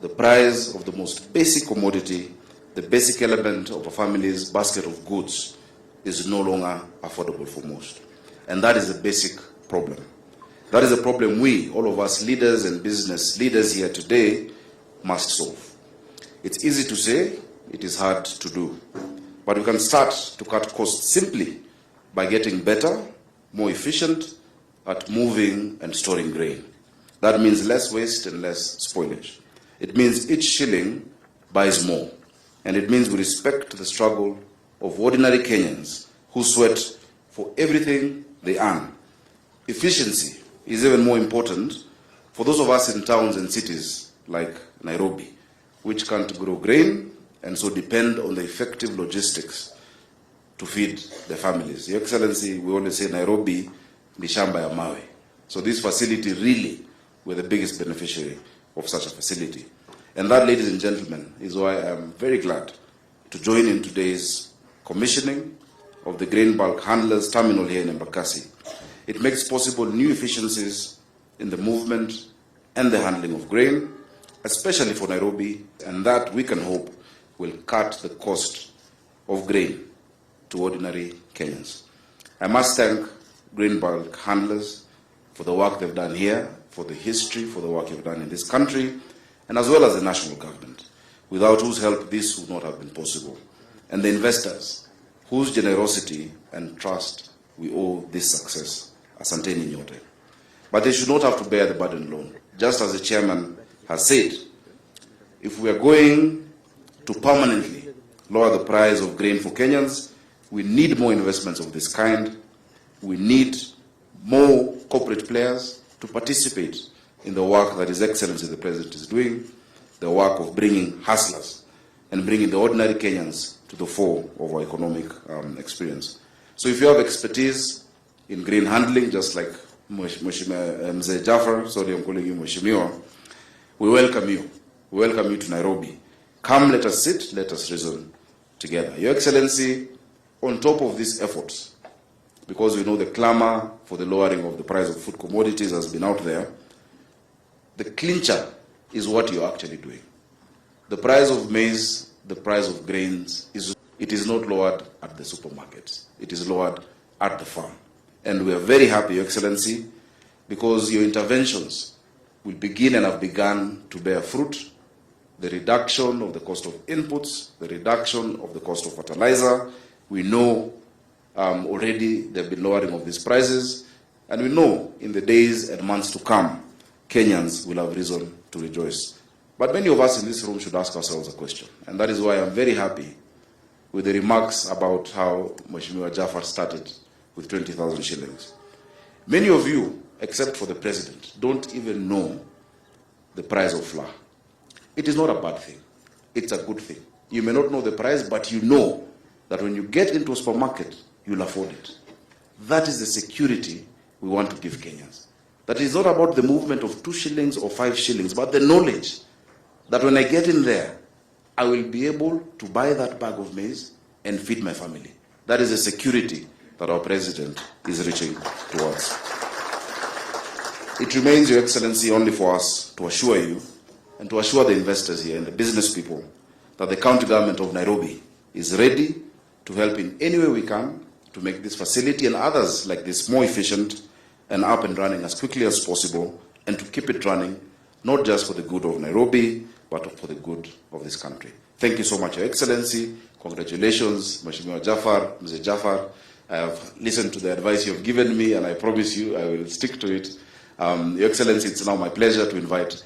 the price of the most basic commodity, the basic element of a family's basket of goods, is no longer affordable for most. And that is a basic problem. That is a problem we, all of us leaders and business leaders here today, must solve. It's easy to say, it is hard to do. But we can start to cut costs simply by getting better, more efficient at moving and storing grain. That means less waste and less spoilage. It means each shilling buys more. And it means we respect the struggle of ordinary Kenyans who sweat for everything they earn. Efficiency is even more important for those of us in towns and cities like Nairobi, which can't grow grain and so depend on the effective logistics to feed their families. Your Excellency, we always say Nairobi ni shamba ya mawe. So this facility really, we're the biggest beneficiary of such a facility. And that, ladies and gentlemen, is why I'm very glad to join in today's commissioning of the grain bulk handlers terminal here in Embakasi. It makes possible new efficiencies in the movement and the handling of grain, especially for Nairobi, and that we can hope will cut the cost of grain to ordinary Kenyans. I must thank grain bulk handlers for the work they've done here, for the history, for the work you've done in this country, and as well as the national government, without whose help this would not have been possible, and the investors, whose generosity and trust we owe this success. Asanteni nyote. But they should not have to bear the burden alone. Just as the chairman has said, if we are going to permanently lower the price of grain for Kenyans, we need more investments of this kind. We need more corporate players to participate in the work that His Excellency the President is doing, the work of bringing hustlers and bringing the ordinary Kenyans to the fore of our economic experience. So if you have expertise in grain handling, just like Mzee Jafar, sorry I'm calling you Mheshimiwa, we welcome you. We welcome you to Nairobi. Come, let us sit, let us reason together. Your Excellency, on top of these efforts, because we know the clamor for the lowering of the price of food commodities has been out there, the clincher is what you're actually doing. The price of maize, the price of grains, it is not lowered at the supermarkets. It is lowered at the farm. And we are very happy, Your Excellency, because your interventions will begin and have begun to bear fruit. The reduction of the cost of inputs, the reduction of the cost of fertilizer. We know already there have been lowering of these prices, and we know in the days and months to come, Kenyans will have reason to rejoice. But many of us in this room should ask ourselves a question, and that is why I'm very happy with the remarks about how Mheshimiwa Jafar started with 20,000 shillings. Many of you, except for the President, don't even know the price of flour. It is not a bad thing. It's a good thing. You may not know the price, but you know that when you get into a supermarket, you'll afford it. That is the security we want to give Kenyans. That is not about the movement of 2 shillings or 5 shillings, but the knowledge that when I get in there, I will be able to buy that bag of maize and feed my family. That is the security that our President is reaching towards. It remains, Your Excellency, only for us to assure you and to assure the investors here and the business people that the county government of Nairobi is ready to help in any way we can to make this facility and others like this more efficient and up and running as quickly as possible, and to keep it running, not just for the good of Nairobi, but for the good of this country. Thank you so much, Your Excellency. Congratulations, Mheshimiwa Jafar, Mzee Jafar. I have listened to the advice you have given me, and I promise you I will stick to it. Your Excellency, it's now my pleasure to invite